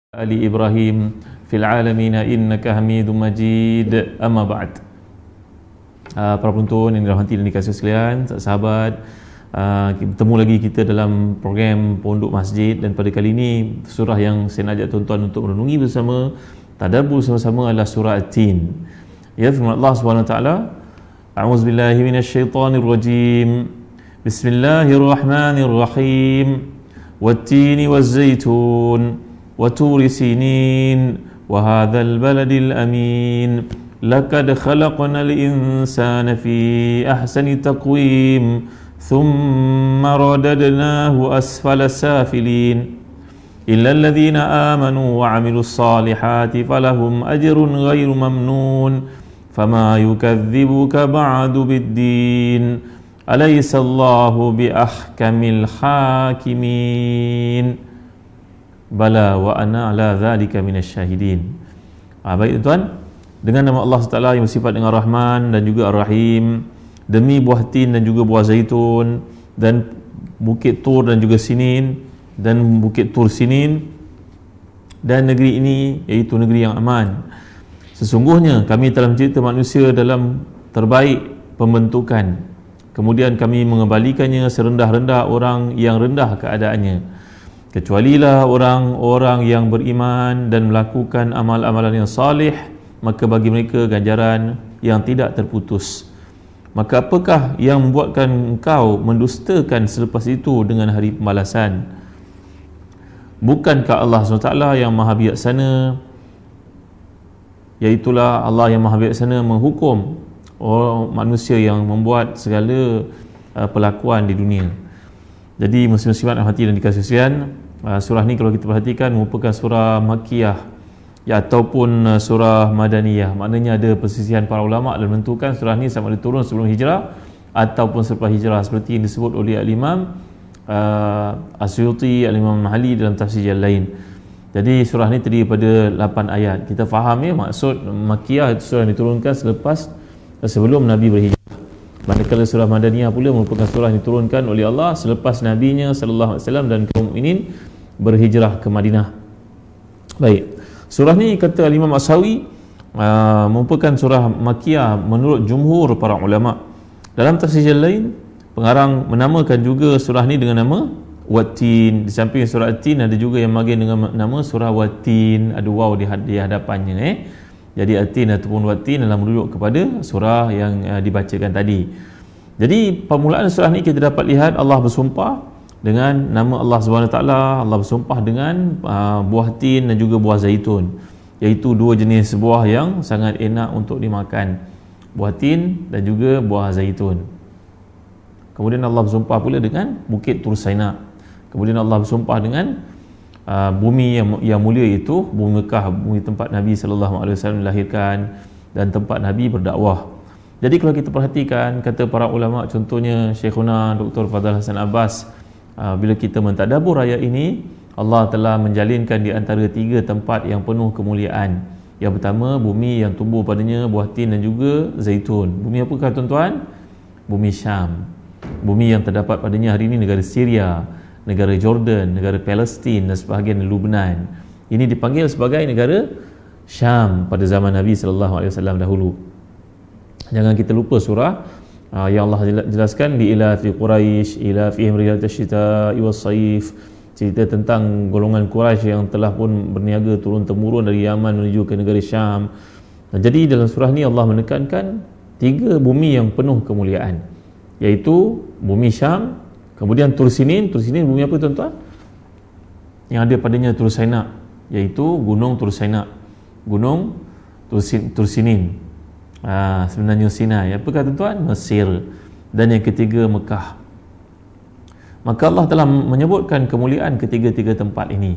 Ali Ibrahim fil alamin innaka Hamidum Majid. Amma ba'd. Para penonton yang dirahmati dan dikasihi sekalian, sahabat, bertemu lagi kita dalam program Pondok Masjid, dan pada kali ini surah yang saya nak ajak tuan-tuan untuk merenungi bersama, tadabbur bersama adalah surah At-Tin. Ya, firman Allah Subhanahu wa taala, A'udzubillahi minasyaitonir rajim. Bismillahirrahmanirrahim. Wat-tini waz-zaitun وطور سينين وهذا البلد الأمين لقد خلقنا الإنسان في أحسن تقويم ثم رددناه أسفل سافلين إلا الذين آمنوا وعملوا الصالحات فلهم أجر غير ممنون فما يكذبك بعد بالدين أليس الله بأحكم الحاكمين Bala wa ana ala dzalika minasyahidin. Baik tuan, dengan nama Allah SWT yang bersifat dengan Rahman dan juga Ar-Rahim, demi buah tin dan juga buah zaitun dan bukit Tur dan juga Sinin dan bukit Tur Sinin dan negeri ini iaitu negeri yang aman. Sesungguhnya kami telah mencipta manusia dalam terbaik pembentukan, kemudian kami mengembalikannya serendah-rendah orang yang rendah keadaannya, kecualilah orang-orang yang beriman dan melakukan amal-amalan yang salih, maka bagi mereka ganjaran yang tidak terputus. Maka apakah yang membuatkan engkau mendustakan selepas itu dengan hari pembalasan? Bukankah Allah SWT yang maha bijaksana, iaitulah Allah yang maha bijaksana menghukum orang manusia yang membuat segala pelakuan di dunia. Jadi muslim-muslimat hati dan dikasihi sekalian, surah ni kalau kita perhatikan merupakan surah Makkiyah ya, ataupun surah Madaniyah. Maknanya ada persisihan para ulama dalam menentukan surah ni sama ada turun sebelum hijrah ataupun selepas hijrah, seperti yang disebut oleh Al-Imam Asyuti, Al-Imam Mahali dalam tafsir yang lain. Jadi surah ni terdiri pada 8 ayat. Kita faham ya, maksud Makkiyah itu surah yang diturunkan sebelum Nabi berhijrah. Manakala surah Madaniyah pula merupakan surah yang diturunkan oleh Allah selepas Nabi-Nya sallallahu alaihi wasallam dan kaum mukminin berhijrah ke Madinah. Baik, surah ni kata Imam Ashawi merupakan surah Makkiyah menurut jumhur para ulama. Dalam tafsir lain, pengarang menamakan juga surah ni dengan nama Wat-Tin. Di samping surah At-Tin ada juga yang bagi dengan nama surah Wat-Tin, ada waw di hadapannya. Jadi At-Tin ataupun Wat-Tin adalah merujuk kepada surah yang dibacakan tadi. Jadi permulaan surah ni kita dapat lihat Allah bersumpah dengan nama Allah SWT. Allah bersumpah dengan buah tin dan juga buah zaitun, iaitu dua jenis buah yang sangat enak untuk dimakan, buah tin dan juga buah zaitun. Kemudian Allah bersumpah pula dengan bukit Tur Saina. Kemudian Allah bersumpah dengan bumi yang mulia, itu bumi Mekah, bumi tempat Nabi SAW dilahirkan dan tempat Nabi berdakwah. Jadi kalau kita perhatikan kata para ulama, contohnya Syekhuna Dr. Fadhal Hasan Abbas, bila kita mentadabbur ayat ini, Allah telah menjalinkan di antara 3 tempat yang penuh kemuliaan. Yang pertama, bumi yang tumbuh padanya buah tin dan juga zaitun. Bumi apakah tuan-tuan? Bumi Syam. Bumi yang terdapat padanya hari ini negara Syria, negara Jordan, negara Palestin dan sebahagian Lebanon. Ini dipanggil sebagai negara Syam pada zaman Nabi SAW dahulu. Jangan kita lupa surah yang Allah jelaskan di ila fi Quraisy ila fihim riyatul syita'i was-saif, cerita tentang golongan Quraisy yang telah pun berniaga turun temurun dari Yaman menuju ke negara Syam. Jadi dalam surah ni Allah menekankan 3 bumi yang penuh kemuliaan, iaitu bumi Syam, kemudian Tur Sinin. Tur Sinin bumi apa tuan-tuan? Yang ada padanya Tur Saina, iaitu gunung Tur Saina, gunung Tur Sinin, sebenarnya Sinai. Apakah tuan-tuan? Mesir. Dan yang ketiga Mekah. Maka Allah telah menyebutkan kemuliaan ketiga-tiga tempat ini,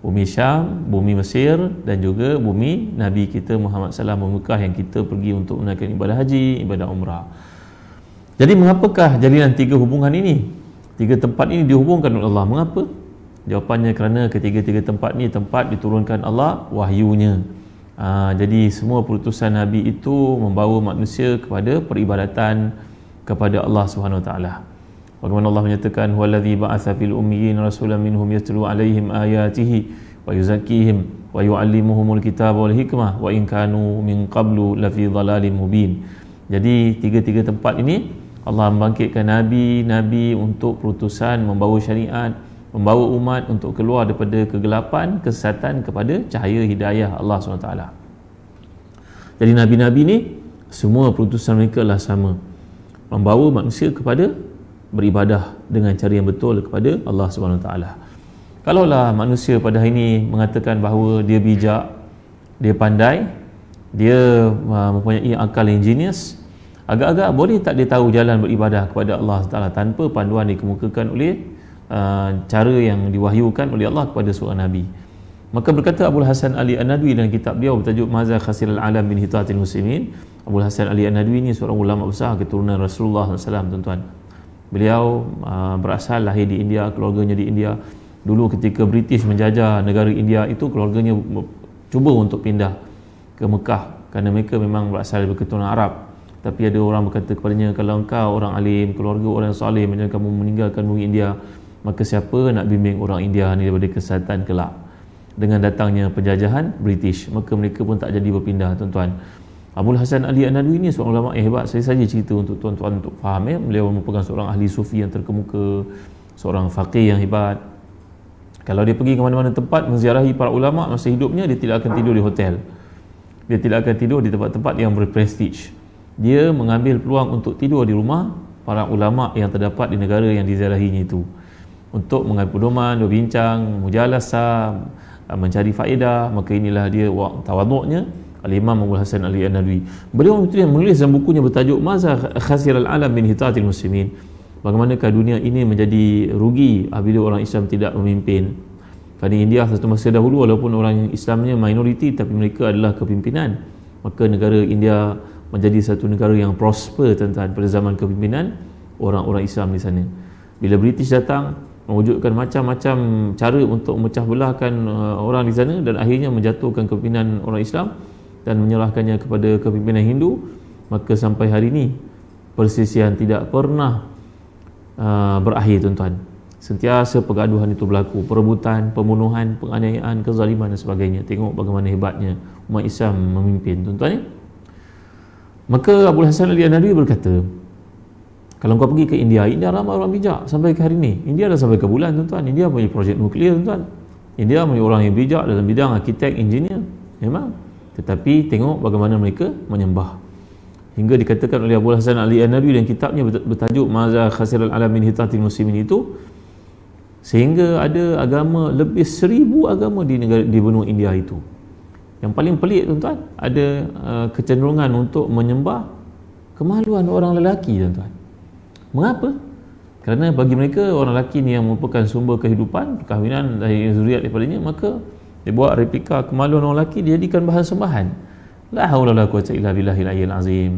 bumi Syam, bumi Mesir dan juga bumi Nabi kita Muhammad SAW, Mekah, yang kita pergi untuk menunaikan ibadah haji, ibadah umrah. Jadi mengapakah jalinan 3 hubungan ini? 3 tempat ini dihubungkan oleh Allah. Mengapa? Jawapannya kerana ketiga-tiga tempat ini tempat diturunkan Allah wahyunya. Jadi semua perutusan Nabi itu membawa manusia kepada peribadatan kepada Allah Subhanahu Wa Taala. Bagaimana Allah menyatakan, "Huwallazi ba'atsa fil ummiyyin rasulan minhum yatlu 'alaihim ayatihi wa yuzakkihim wa yu'allimuhumul kitaba wal hikmah wa in kanu min qablu lafi dhalalin mubin. Jadi tiga-tiga tempat ini Allah membangkitkan nabi-nabi untuk perutusan, membawa syariat, membawa umat untuk keluar daripada kegelapan, kesesatan kepada cahaya hidayah Allah SWT. Jadi nabi-nabi ni semua perutusan mereka lah sama, membawa manusia kepada beribadah dengan cara yang betul kepada Allah SWT. Kalaulah manusia pada hari ini mengatakan bahawa dia bijak, dia pandai, dia mempunyai akal yang genius, agak-agak boleh tak dia tahu jalan beribadah kepada Allah SWT tanpa panduan dikemukakan oleh cara yang diwahyukan oleh Allah kepada seorang Nabi. Maka berkata Abul Hasan Ali An-Nadwi dalam kitab beliau bertajuk Maza Khasirul Alam min Hitatil Muslimin. Abul Hasan Ali An-Nadwi ni seorang ulama besar keturunan Rasulullah SAW, tuan-tuan. Beliau berasal lahir di India, keluarganya di India. Dulu ketika British menjajah negara India itu, keluarganya cuba untuk pindah ke Mekah kerana mereka memang berasal dari keturunan Arab. Tapi ada orang berkata kepadanya, kalau engkau orang alim, keluarga orang saleh, macam kamu meninggalkan bumi India, maka siapa nak bimbing orang India ni daripada kesesatan kelak? Dengan datangnya penjajahan British, maka mereka pun tak jadi berpindah, tuan-tuan. Abul Hasan Ali An-Nadwi ni seorang ulama yang hebat. Saya saja cerita untuk tuan-tuan untuk faham ya. Beliau merupakan seorang ahli sufi yang terkemuka, seorang faqih yang hebat. Kalau dia pergi ke mana-mana tempat menziarahi para ulama masa hidupnya, dia tidak akan tidur di hotel, dia tidak akan tidur di tempat-tempat yang berprestige. Dia mengambil peluang untuk tidur di rumah para ulama yang terdapat di negara yang diziarahinya itu, untuk mengambil pedoman, berbincang, mujalasah, mencari faedah. Maka inilah dia tawaduknya Al-Imam Abul Hasan Ali An-Nadwi. Beliau menulis dalam bukunya bertajuk Maza Khasirul Alam min Hitatil Muslimin. Bagaimanakah dunia ini menjadi rugi apabila orang Islam tidak memimpin. Kerana India satu masa dahulu walaupun orang Islamnya minoriti, tapi mereka adalah kepimpinan. Maka negara India menjadi satu negara yang prosper, tuan-tuan, pada zaman kepimpinan orang-orang Islam di sana. Bila British datang, mewujudkan macam-macam cara untuk memecah belahkan orang di sana dan akhirnya menjatuhkan kepimpinan orang Islam dan menyerahkannya kepada kepimpinan Hindu, maka sampai hari ini persisian tidak pernah berakhir, tuan-tuan. Sentiasa pergaduhan itu berlaku, perebutan, pembunuhan, penganiayaan, kezaliman dan sebagainya. Tengok bagaimana hebatnya umat Islam memimpin, tuan-tuan ya? Maka Abul Hasan Ali An-Nadwi berkata, kalau kau pergi ke India, India ramai orang bijak sampai ke hari ini. India dah sampai ke bulan, tuan-tuan. India punya projek nuklear, tuan-tuan. India punya orang yang bijak dalam bidang arkitek, engineer, memang. Tetapi tengok bagaimana mereka menyembah. Hingga dikatakan oleh Abul Hasan Ali An-Nadwi dan kitabnya bertajuk Maza Khasirul Alam min Hitatil Muslimin itu, sehingga ada agama, lebih 1000 agama di benua India itu. Yang paling pelik, tuan-tuan, ada kecenderungan untuk menyembah kemaluan orang lelaki, tuan-tuan. Mengapa? Kerana bagi mereka orang lelaki ni yang merupakan sumber kehidupan, perkahwinan dari zuriat daripadanya, maka dia buat replika kemaluan orang lelaki, dijadikan bahan sembahan. La haula wala quwwata illa billahil aliyyil azim.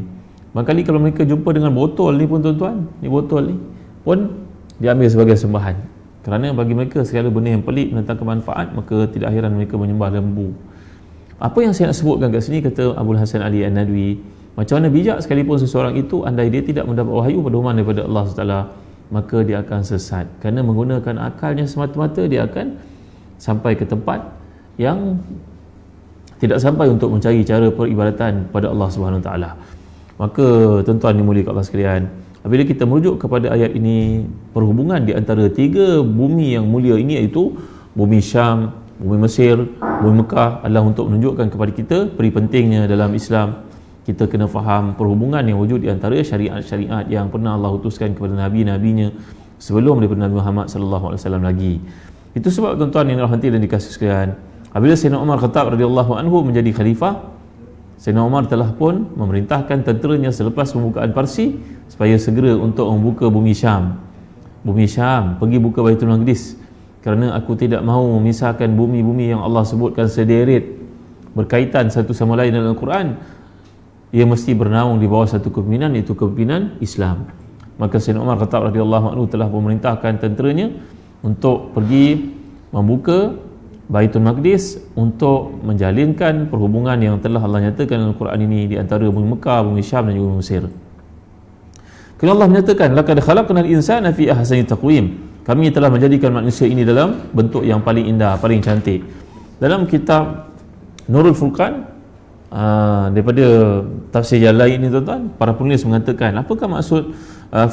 Barangkali kalau mereka jumpa dengan botol ni pun, tuan-tuan, ni botol ni pun diambil sebagai sembahan. Kerana bagi mereka segala benda yang pelik mendatangkan manfaat, maka tidak heran mereka menyembah lembu. Apa yang saya nak sebutkan kat sini, kata Abul Hasan Ali An-Nadwi, macam mana bijak sekalipun seseorang itu, andai dia tidak mendapat wahyu pedoman daripada Allah SWT, maka dia akan sesat. Kerana menggunakan akalnya semata-mata, dia akan sampai ke tempat yang tidak sampai untuk mencari cara peribadatan pada Allah SWT. Maka tuan-tuan dimuliakan Allah sekalian, apabila kita merujuk kepada ayat ini, perhubungan di antara 3 bumi yang mulia ini, iaitu bumi Syam, bumi Mesir, bumi Mekah, adalah untuk menunjukkan kepada kita peri pentingnya dalam Islam kita kena faham perhubungan yang wujud di antara syariat-syariat yang pernah Allah utuskan kepada nabi-nabinya sebelum daripada Nabi Muhammad SAW lagi. Itu sebab, tuan-tuan yang dirahmati dan dikasihi sekalian, apabila Sayyidina Umar Khattab radhiyallahu anhu menjadi khalifah, Sayyidina Umar telah pun memerintahkan tenteranya selepas pembukaan Parsi supaya segera untuk membuka bumi Syam. Bumi Syam, pergi buka Baitul Maqdis, kerana aku tidak mahu memisahkan bumi-bumi yang Allah sebutkan sederet berkaitan satu sama lain dalam Al-Quran. Ia mesti bernaung di bawah satu kepimpinan, iaitu kepimpinan Islam. Maka Sayyidina Umar Khattab radhiyallahu anhu telah memerintahkan tenteranya untuk pergi membuka Baitul Maqdis untuk menjalinkan perhubungan yang telah Allah nyatakan dalam Al-Quran ini di antara bumi Mekah, bumi Syam dan juga bumi Mesir. Kerana Allah menyatakan, laqad khalaqnal insana fi ahsani taqwim. Kami telah menjadikan manusia ini dalam bentuk yang paling indah, paling cantik. Dalam kitab Nurul Furqan, daripada tafsir yang lain ni tuan-tuan, para penulis mengatakan apakah maksud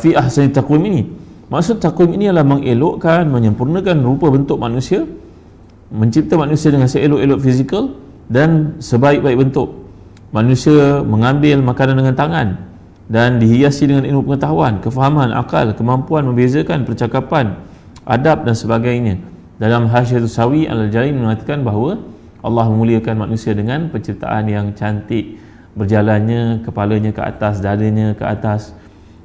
fi ahsani taqwim ini. Maksud taqwim ini adalah mengelokkan, menyempurnakan rupa bentuk manusia, mencipta manusia dengan seelok-elok fizikal dan sebaik-baik bentuk. Manusia mengambil makanan dengan tangan dan dihiasi dengan ilmu pengetahuan, kefahaman, akal, kemampuan membezakan, percakapan, adab dan sebagainya. Dalam Hasyiatus Sawi Al-Jalalain mengatakan bahawa Allah memuliakan manusia dengan penciptaan yang cantik, berjalannya kepalanya ke atas, dadanya ke atas.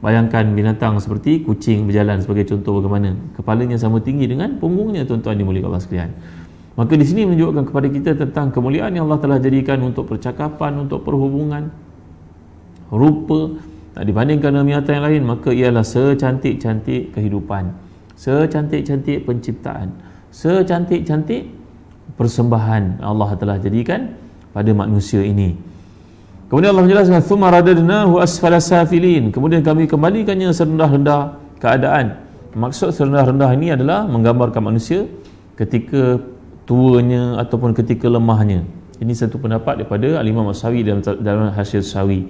Bayangkan binatang seperti kucing berjalan sebagai contoh bagaimana kepalanya sama tinggi dengan punggungnya, tuan-tuan dimuliakan Allah sekalian. Maka di sini menunjukkan kepada kita tentang kemuliaan yang Allah telah jadikan untuk percakapan, untuk perhubungan, rupa. Dibandingkan dengan binatang yang lain, maka ialah secantik-cantik kehidupan, secantik-cantik penciptaan, secantik-cantik persembahan Allah telah jadikan pada manusia ini. Kemudian Allah menjelaskan thumma radadnahu asfala safilin, kemudian kami kembalikannya serendah-rendah keadaan. Maksud serendah-rendah ini adalah menggambarkan manusia ketika tuanya ataupun ketika lemahnya. Ini satu pendapat daripada Al-Imam As-Sawi dalam Hasyiatus Sawi.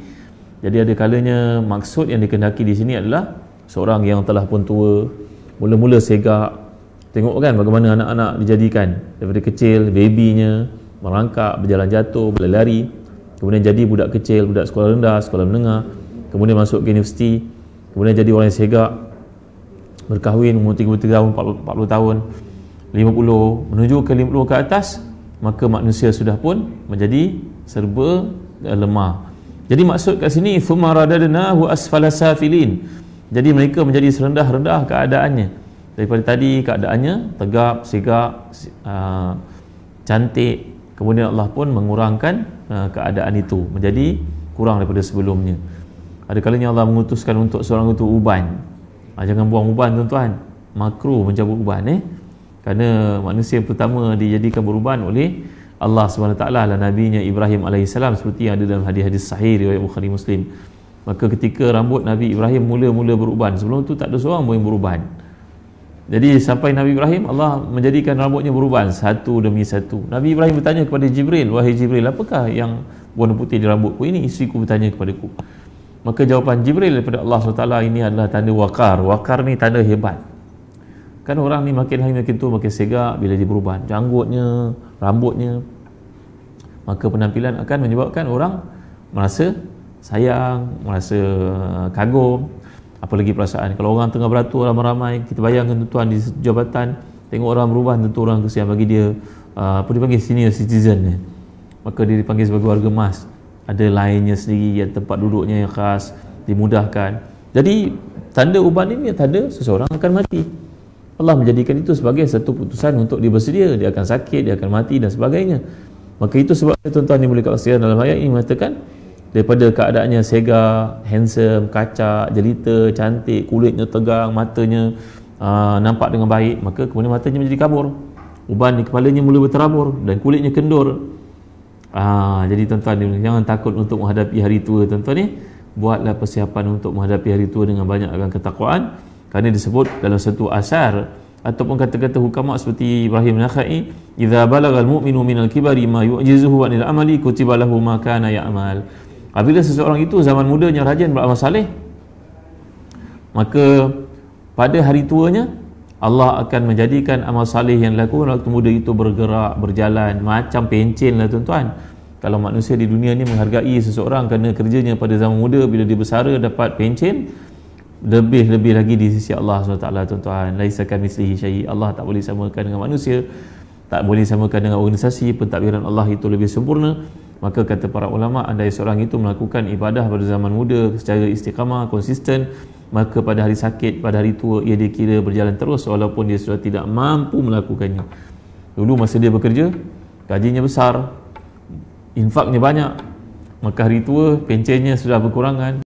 Jadi ada kalanya maksud yang dikehendaki di sini adalah seorang yang telah pun tua, mula-mula segak. Tengok kan bagaimana anak-anak dijadikan daripada kecil, babynya merangkak, berjalan jatuh, berlari, kemudian jadi budak kecil, budak sekolah rendah, sekolah menengah, kemudian masuk ke universiti, kemudian jadi orang yang segak, berkahwin umur 33 tahun, 40 tahun, 50, menuju ke 50 ke atas, maka manusia sudah pun menjadi serba lemah. Jadi maksud kat sini thumma radadnahu asfala safilin. Jadi mereka menjadi serendah-rendah keadaannya. Daripada tadi keadaannya tegap, segak, cantik, kemudian Allah pun mengurangkan keadaan itu menjadi kurang daripada sebelumnya. Ada kalanya Allah mengutuskan untuk seorang itu uban. Jangan buang uban tuan-tuan. Makruh mencabut uban kerana manusia yang pertama dijadikan beruban oleh Allah SWT adalah Nabinya Ibrahim AS, seperti yang ada dalam hadis-hadis sahih riwayat Bukhari Muslim. Maka ketika rambut Nabi Ibrahim mula-mula beruban, sebelum itu tak ada seorang pun yang beruban. Jadi sampai Nabi Ibrahim, Allah menjadikan rambutnya beruban satu demi satu. Nabi Ibrahim bertanya kepada Jibril, wahai Jibril, apakah yang warna putih di rambutku ini? Isteriku bertanya kepadaku. Maka jawapan Jibril daripada Allah SWT, ini adalah tanda wakar. Wakar ni tanda hebat. Kan orang ni makin hari makin tua, makin segak bila dia beruban, janggutnya, rambutnya, maka penampilan akan menyebabkan orang merasa sayang, merasa kagum. Apalagi perasaan kalau orang tengah beratur ramai-ramai, kita bayangkan tuan di jabatan, tengok orang berubah, tentu orang kesian bagi dia apa dipanggil senior citizen, maka dia dipanggil sebagai warga emas. Ada lainnya sendiri, yang tempat duduknya yang khas, dimudahkan. Jadi tanda uban ini tanda seseorang akan mati. Allah menjadikan itu sebagai satu putusan untuk dia bersedia, dia akan sakit, dia akan mati dan sebagainya. Maka itu sebabnya tuan-tuan dimuliakan Allah dalam ayat ini mengatakan daripada keadaannya segak, handsome, kacak, jelita, cantik, kulitnya tegang, matanya nampak dengan baik, maka kemudian matanya menjadi kabur, uban di kepalanya mula berterabur dan kulitnya kendur. Jadi tuan-tuan, jangan takut untuk menghadapi hari tua tuan-tuan buatlah persiapan untuk menghadapi hari tua dengan banyak akan ketakwaan. Kerana disebut dalam satu asar ataupun kata-kata hukama seperti Ibrahim Nakhai, idza balagal mu'minu minal kibari ma yu'jizuhu anil amali kutiba lahu ma kana ya'mal. Apabila seseorang itu zaman mudanya rajin beramal saleh, maka pada hari tuanya Allah akan menjadikan amal saleh yang dilakukan waktu muda itu bergerak, berjalan macam pencen lah tuan-tuan. Kalau manusia di dunia ni menghargai seseorang kerana kerjanya pada zaman muda, bila dia bersara dapat pencen, lebih-lebih lagi di sisi Allah SWT tuan-tuan. Laisa kamitslihi syai'. Allah tak boleh samakan dengan manusia, tak boleh samakan dengan organisasi. Pentadbiran Allah itu lebih sempurna. Maka kata para ulama, andai seorang itu melakukan ibadah pada zaman muda secara istiqamah, konsisten, maka pada hari sakit, pada hari tua, ia dikira berjalan terus walaupun dia sudah tidak mampu melakukannya. Dulu masa dia bekerja, gajinya besar, infaknya banyak, maka hari tua pencennya sudah berkurangan.